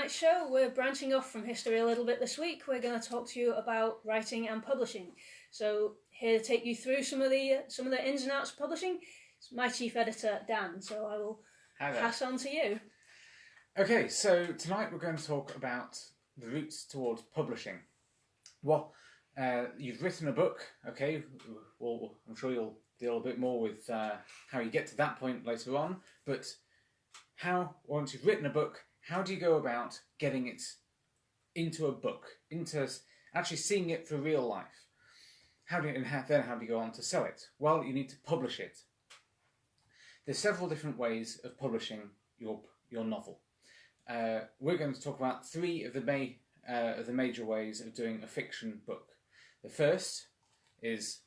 tonight's show, we're branching off from history a little bit this week. We're going to talk to you about writing and publishing. So here to take you through some of the ins and outs of publishing is my chief editor, Dan. So I will pass on to you. Okay, so tonight we're going to talk about the routes towards publishing. Well, you've written a book, okay? Well, I'm sure you'll deal a bit more with how you get to that point later on. But once you've written a book, how do you go about getting it into a book, into actually seeing it for real life? How do you go on to sell it? Well, you need to publish it. There's several different ways of publishing your novel. We're going to talk about three of the major ways of doing a fiction book. The first is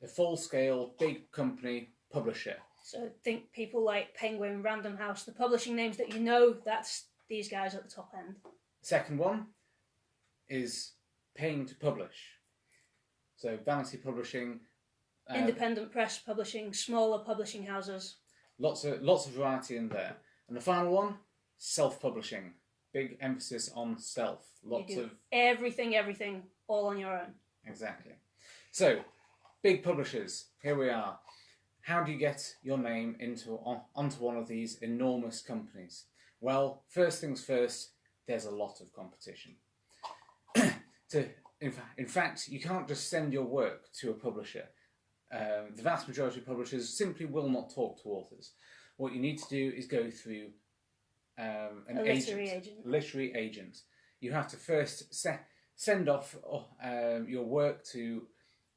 the full-scale, big company publisher. So think people like Penguin, Random House, the publishing names that you know, that's these guys at the top end. Second one is paying to publish. So vanity publishing. Independent press publishing, smaller publishing houses. Lots of variety in there. And the final one, self-publishing. Big emphasis on self. Lots of everything, all on your own. Exactly. So, big publishers. Here we are. How do you get your name onto one of these enormous companies? Well, first things first. There's a lot of competition. In fact, you can't just send your work to a publisher. The vast majority of publishers simply will not talk to authors. What you need to do is go through a literary agent. You have to first send off your work to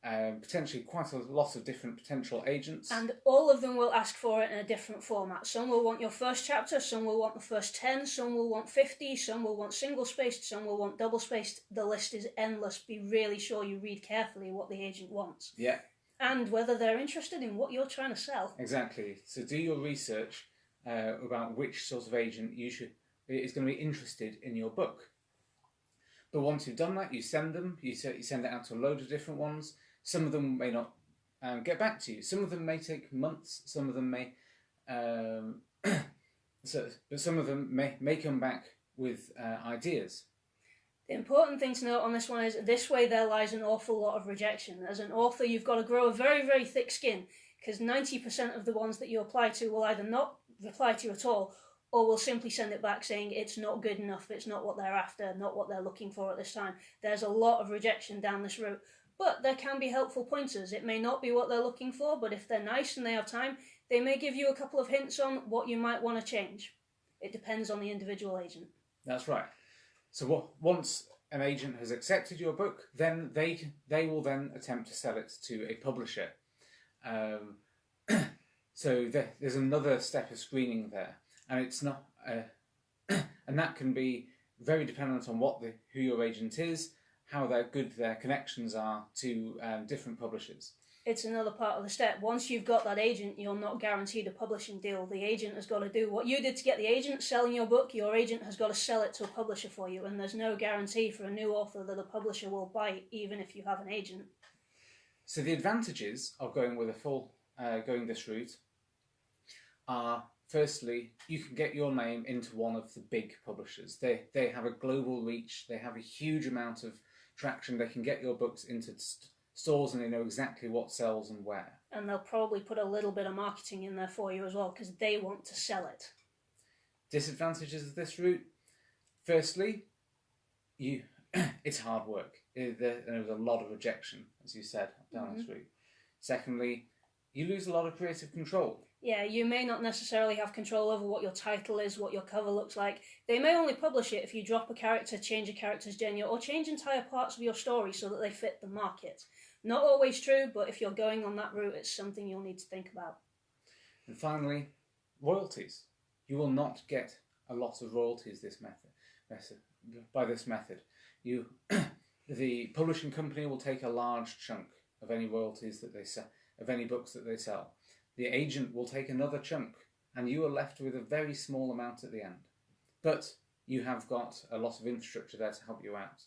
potentially quite a lot of different potential agents. And all of them will ask for it in a different format. Some will want your first chapter, some will want the first 10, some will want 50, some will want single-spaced, some will want double-spaced. The list is endless. Be really sure you read carefully what the agent wants. Yeah. And whether they're interested in what you're trying to sell. Exactly. So do your research about which sort of agent is going to be interested in your book. But once you've done that, you send them. You send it out to a load of different ones. Some of them may not get back to you. Some of them may take months. Some of them may, but some of them may come back with ideas. The important thing to note on this one is this way there lies an awful lot of rejection. As an author, you've got to grow a very, very thick skin, because 90% of the ones that you apply to will either not reply to you at all, or will simply send it back saying it's not good enough, it's not what they're after, not what they're looking for at this time. There's a lot of rejection down this route. But there can be helpful pointers. It may not be what they're looking for, but if they're nice and they have time, they may give you a couple of hints on what you might want to change. It depends on the individual agent. That's right. So once an agent has accepted your book, then they will then attempt to sell it to a publisher. So there's another step of screening there, and it's not, and that can be very dependent on who your agent is, how good their connections are to different publishers. It's another part of the step. Once you've got that agent, you're not guaranteed a publishing deal. The agent has got to do what you did to get the agent selling your book. Your agent has got to sell it to a publisher for you, and there's no guarantee for a new author that a publisher will buy, even if you have an agent. So the advantages of going with going this route are, firstly, you can get your name into one of the big publishers. They have a global reach. They have a huge amount of traction. They can get your books into stores, and they know exactly what sells and where. And they'll probably put a little bit of marketing in there for you as well, because they want to sell it. Disadvantages of this route: firstly, it's hard work. There's a lot of rejection, as you said, down this route. Secondly, you lose a lot of creative control. Yeah, you may not necessarily have control over what your title is, what your cover looks like. They may only publish it if you drop a character, change a character's gender, or change entire parts of your story so that they fit the market. Not always true, but if you're going on that route, it's something you'll need to think about. And finally, royalties. You will not get a lot of royalties by this method. The publishing company will take a large chunk of any royalties that they sell, of any books that they sell. The agent will take another chunk, and you are left with a very small amount at the end. But you have got a lot of infrastructure there to help you out.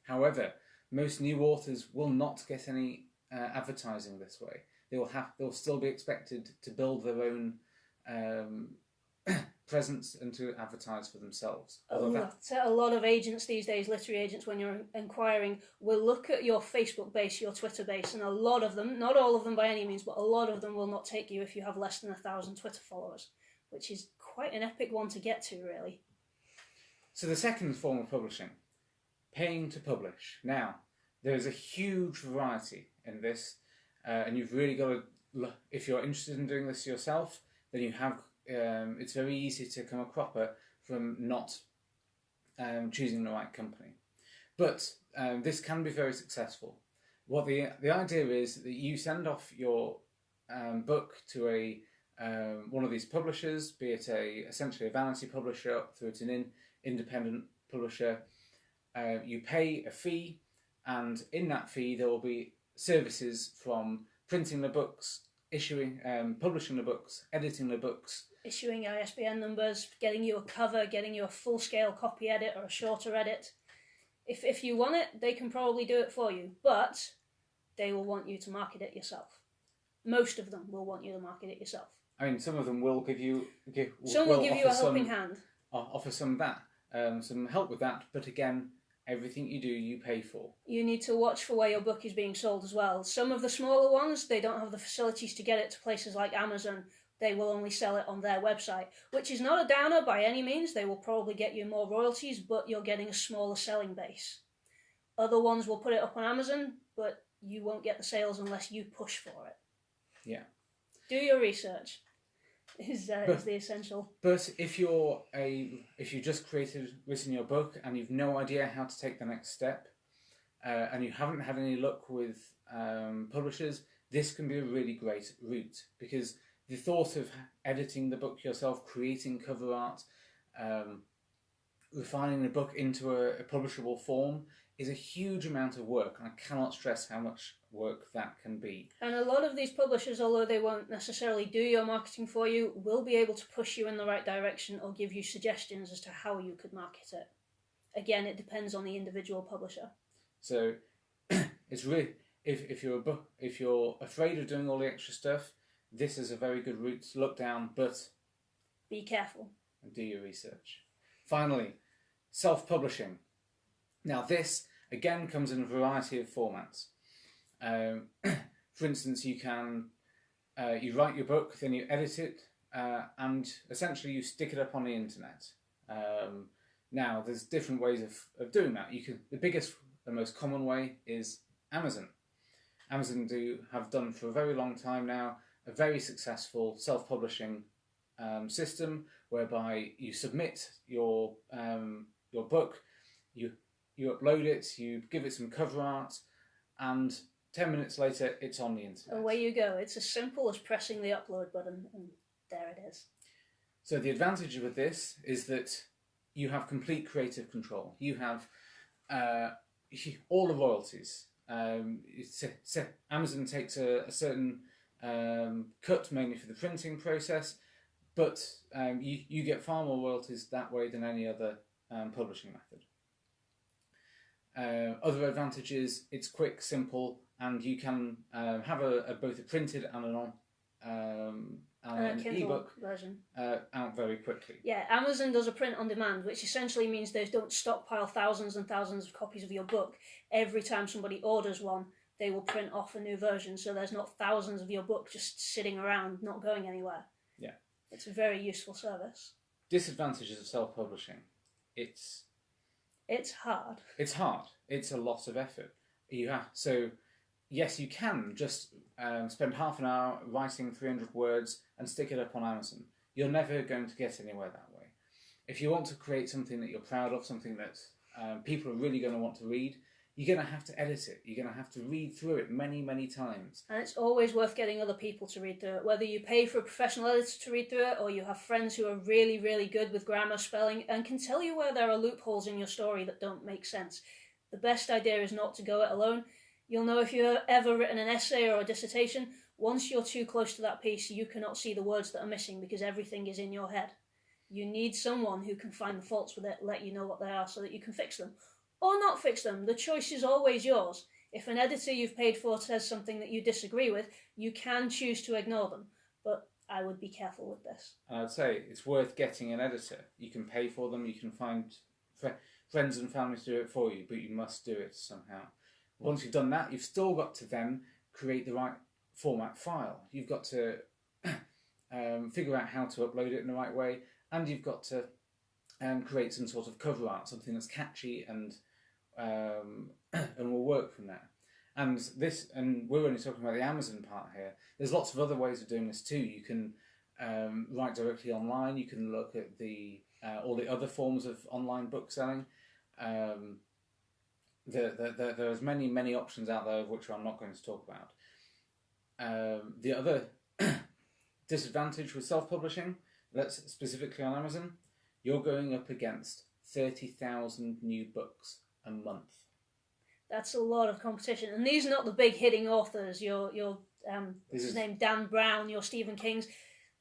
However, most new authors will not get any advertising this way. They'll still be expected to build their own presence and to advertise for themselves. A lot of agents these days, literary agents, when you're inquiring, will look at your Facebook base, your Twitter base, and a lot of them, not all of them by any means, but a lot of them will not take you if you have less than 1,000 Twitter followers, which is quite an epic one to get to, really. So the second form of publishing, paying to publish. Now, there's a huge variety in this, and you've really got to, if you're interested in doing this yourself, then you have, it's very easy to come a cropper from not choosing the right company. But this can be very successful. What the idea is that you send off your book to a one of these publishers, be it essentially a vanity publisher through to an independent publisher. You pay a fee, and in that fee there will be services from printing the books, publishing the books, editing the books, issuing ISBN numbers, getting you a cover, getting you a full-scale copy edit or a shorter edit. If you want it, they can probably do it for you, but they will want you to market it yourself. Most of them will want you to market it yourself. I mean, some of them will give you some will give you a helping hand. Offer some of that, some help with that, but again, everything you do, you pay for. You need to watch for where your book is being sold as well. Some of the smaller ones, they don't have the facilities to get it to places like Amazon. They will only sell it on their website, which is not a downer by any means. They will probably get you more royalties, but you're getting a smaller selling base. Other ones will put it up on Amazon, but you won't get the sales unless you push for it. Yeah. Do your research. Is the essential. But if you just written your book and you've no idea how to take the next step, and you haven't had any luck with publishers, this can be a really great route, because the thought of editing the book yourself, creating cover art, refining the book into a publishable form is a huge amount of work, and I cannot stress how much work that can be. And a lot of these publishers, although they won't necessarily do your marketing for you, will be able to push you in the right direction or give you suggestions as to how you could market it. Again, it depends on the individual publisher. So it's really, if you're afraid of doing all the extra stuff, this is a very good route to look down, but be careful and do your research. Finally, self-publishing. Now this again comes in a variety of formats. For instance, you write your book, then you edit it, and essentially you stick it up on the internet. Now there's different ways of doing that. The biggest, the most common way is Amazon. Amazon have done for a very long time now a very successful self-publishing system whereby you submit your book, you upload it, you give it some cover art, and 10 minutes later it's on the internet. Away you go. It's as simple as pressing the upload button, and there it is. So the advantage with this is that you have complete creative control. You have all the royalties. Amazon takes a certain cut mainly for the printing process, but you get far more royalties that way than any other publishing method. Other advantages: it's quick, simple, and you can have both a printed and an ebook version out very quickly. Yeah, Amazon does a print on demand, which essentially means they don't stockpile thousands and thousands of copies of your book. Every time somebody orders one, they will print off a new version, so there's not thousands of your book just sitting around, not going anywhere. Yeah. It's a very useful service. Disadvantages of self-publishing. It's hard. It's hard. It's a lot of effort. So yes, you can just spend half an hour writing 300 words and stick it up on Amazon. You're never going to get anywhere that way. If you want to create something that you're proud of, something that people are really going to want to read, you're going to have to edit it. You're going to have to read through it many, many times. And it's always worth getting other people to read through it. Whether you pay for a professional editor to read through it, or you have friends who are really, really good with grammar, spelling, and can tell you where there are loopholes in your story that don't make sense. The best idea is not to go it alone. You'll know if you've ever written an essay or a dissertation, once you're too close to that piece, you cannot see the words that are missing because everything is in your head. You need someone who can find the faults with it, let you know what they are so that you can fix them. Or not fix them. The choice is always yours. If an editor you've paid for says something that you disagree with, you can choose to ignore them. But I would be careful with this. And I'd say it's worth getting an editor. You can pay for them, you can find friends and family to do it for you, but you must do it somehow. Once you've done that, you've still got to then create the right format file. You've got to figure out how to upload it in the right way, and you've got to create some sort of cover art, something that's catchy and will work from there. And we're only talking about the Amazon part here. There's lots of other ways of doing this too. You can write directly online. You can look at all the other forms of online book selling. There's many options out there, of which I'm not going to talk about. The other disadvantage with self-publishing, that's specifically on Amazon, you're going up against 30,000 new books a month. That's a lot of competition, and these are not the big hitting authors. Your what's his name, Dan Brown, your Stephen Kings.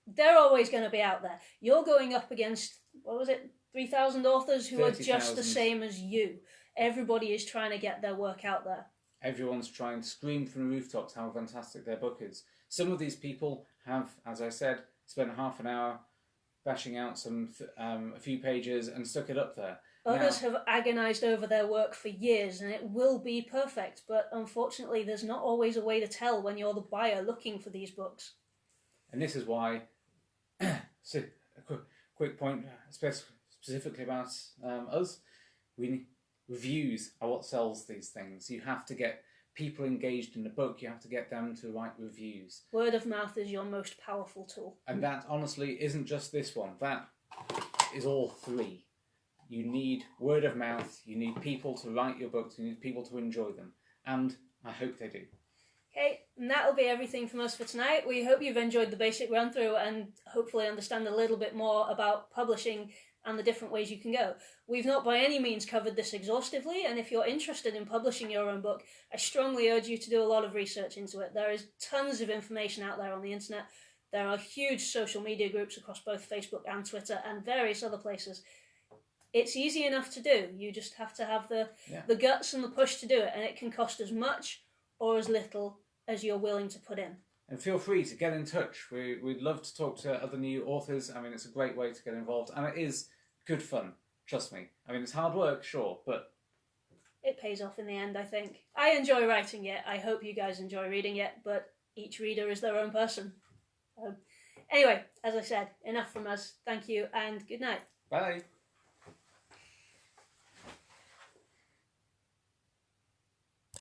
They're always going to be out there. You're going up against 3,000 authors who 30, are just the same as you. Everybody is trying to get their work out there. Everyone's trying to scream from the rooftops how fantastic their book is. Some of these people have, as I said, spent half an hour bashing out a few pages and stuck it up there. Others have agonised over their work for years, and it will be perfect, but unfortunately there's not always a way to tell when you're the buyer looking for these books. And this is why, so a quick point specifically about us, reviews are what sells these things. You have to get people engaged in the book, you have to get them to write reviews. Word of mouth is your most powerful tool. And that honestly isn't just this one, that is all three. You need word of mouth, you need people to write your books, you need people to enjoy them. And I hope they do. Okay, and that'll be everything from us for tonight. We hope you've enjoyed the basic run through and hopefully understand a little bit more about publishing and the different ways you can go. We've not by any means covered this exhaustively, and if you're interested in publishing your own book, I strongly urge you to do a lot of research into it. There is tons of information out there on the internet. There are huge social media groups across both Facebook and Twitter and various other places. It's easy enough to do. You just have to have the guts and the push to do it, and it can cost as much or as little as you're willing to put in. And feel free to get in touch. We'd love to talk to other new authors. I mean, it's a great way to get involved, and it is good fun. Trust me. I mean, it's hard work, sure, but it pays off in the end, I think. I enjoy writing it. I hope you guys enjoy reading it, but each reader is their own person. Anyway, as I said, enough from us. Thank you, and good night. Bye.